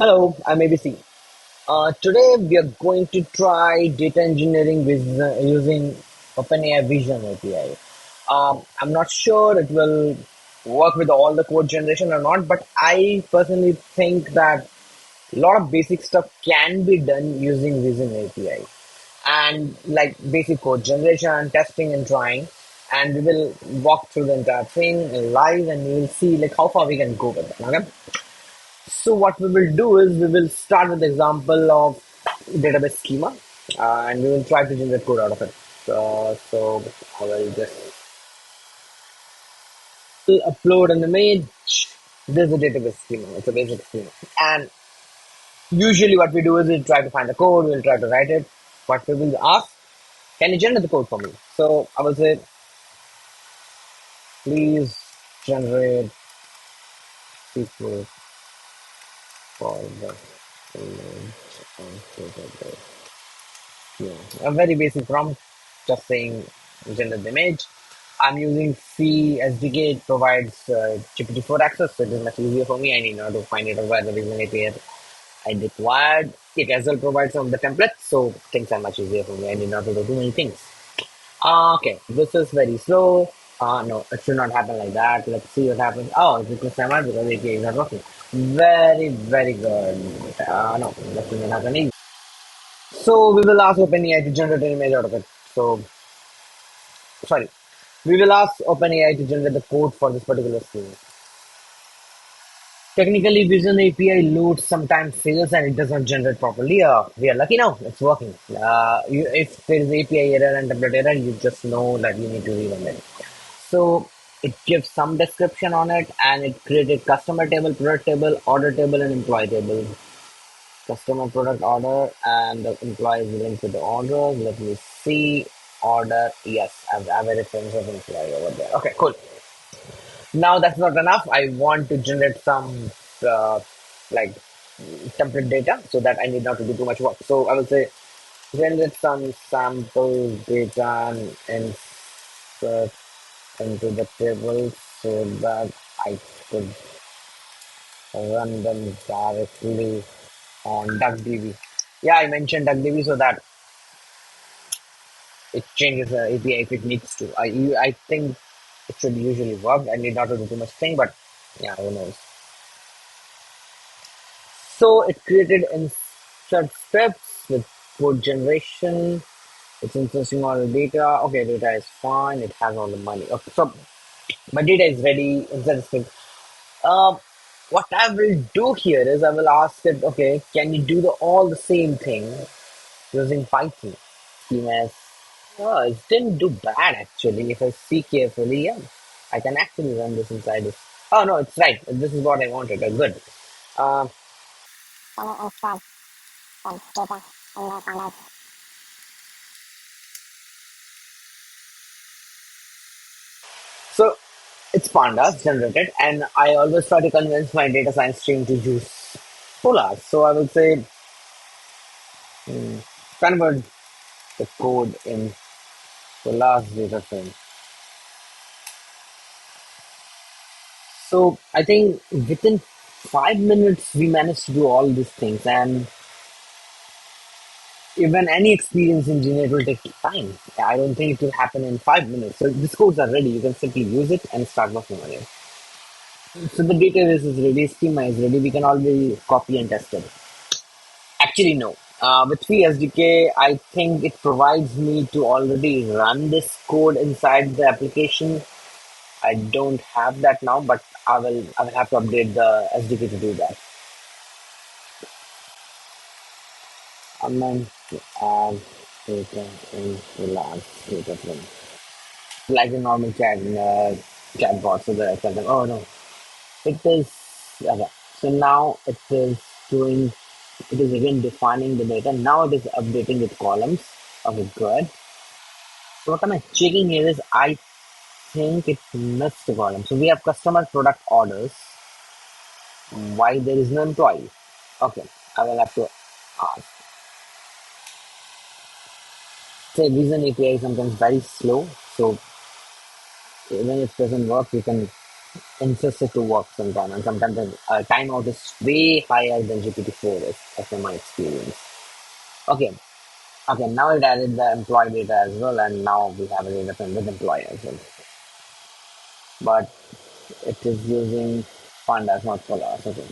Hello, I'm ABC. Today we are going to try data engineering with using OpenAI Vision API. I'm not sure it will work with all the code generation or not, but I personally think that a lot of basic stuff can be done using Vision API and like basic code generation, testing, and trying. And we will walk through the entire thing live, and we will see like how far we can go with it. Okay. So what we will do is we will start with the example of database schema, and we will try to generate code out of it. So I will just upload an image. This is a database schema. It's a basic schema. And usually what we do is we try to find the code, we'll try to write it. What we will ask, can you generate the code for me? So I will say, please generate SQL for the image on database. Yeah, a very basic prompt, just saying generate the image. I'm using C SDK. It provides GPT-4 access, so it is much easier for me. I need not to find it over the Vision API I required. It as well provides some of the templates, so things are much easier for me. I need not to do too many things. Okay, this is very slow. No, it should not happen like that. Let's see what happens. Oh, it took some time because API is not working. Very, very good. No, that should not happen. So we will ask OpenAI to generate an image out of it. So sorry, we will ask OpenAI to generate the code for this particular scene. Technically, Vision API loads sometimes fails and it does not generate properly. We are lucky now; it's working. If there is API error and template error, you just know that you need to rerun it. So it gives some description on it, and it created customer table, product table, order table, and employee table. Customer product order and the employee is linked to the order. Let me see. Order. Yes, I have a reference of employee over there. Okay, cool. Now that's not enough. I want to generate some like template data so that I need not to do too much work. So I will say generate some sample data and insert into the table so that I could run them directly on DuckDB. Yeah, I mentioned DuckDB so that it changes the API if it needs to. I think it should usually work. I need not to do too much thing, but yeah, who knows. So it created insert scripts with code generation. It's inserting all the data. Okay, data is fine. It has all the money. Okay, so my data is ready. Insert script. Uh, what I will do here is I will ask it. Okay, can you do all the same thing using Python? Schemas. Oh, it didn't do bad actually. If I see carefully, yeah, I can actually run this inside this. Oh no, it's right. This is what I wanted. Good. Um, so it's Pandas generated, and I always try to convince my data science team to use Polars. So I will say convert the code in Polars data frame. So I think within 5 minutes we managed to do all these things, and even any experienced engineer will take time. I don't think it will happen in 5 minutes. So these codes are ready. You can simply use it and start working on it. So the database is ready, schema is ready. We can already copy and test it. Actually, no. With Free SDK, I think it provides me to already run this code inside the application. I don't have that now, but I will have to update the SDK to do that. I'm going to add data in the last data frame. Like a normal chatbot. So that I tell them, oh no, it is okay. So now it is doing. It is again defining the data. Now it is updating with columns. Okay, good. So what am I checking here is I think it missed the column. So we have customer product orders. Why there is no employee? Okay, I will have to ask. Say Vision API is sometimes very slow. So even if it doesn't work, you can insists it to work sometimes, and sometimes the timeout is way higher than GPT-4 is, as per my experience. Okay, okay, now it added the employee data as well, and now we have a data frame with employee as well. But it is using Pandas, not Pandas. Okay.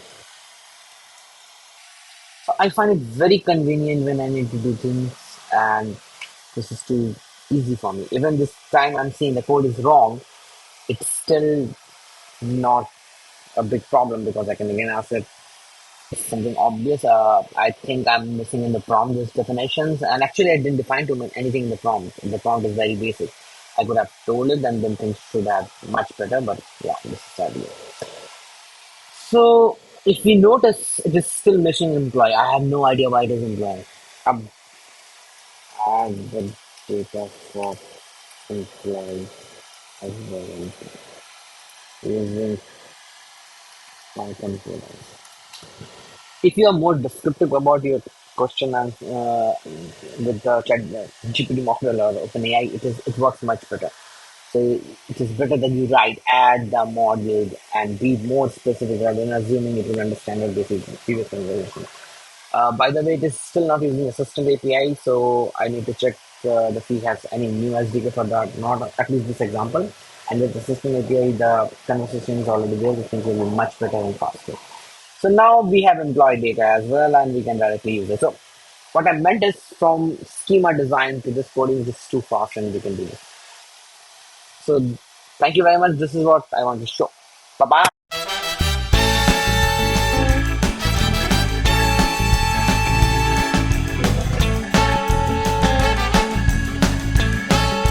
So I find it very convenient when I need to do things, and this is too easy for me. Even this time I'm seeing the code is wrong, it's still not a big problem because I can again ask it something obvious. I think I'm missing in the prompt is definitions, and actually I didn't define too much anything in the prompt. The prompt is very basic. I could have told it, and then things should have much better. But yeah, this is the idea. So if we notice, it is still missing employee. I have no idea why it is employee. Um, add the data for employee as well using Python code. If you are more descriptive about your question and with the chat GPT model or OpenAI, it works much better. So it is better that you write, add the module, and be more specific rather than assuming it will understand your basic previous conversation. By the way, it is still not using Assistant API, so I need to check if he has any new SDK for that. Not at least this example. And with Assistant API, the conversation is already there, which means it will be much better and faster. So now we have employee data as well, and we can directly use it. So what I meant is from schema design to this coding is too fast, and we can do this. So thank you very much. This is what I want to show. Bye bye.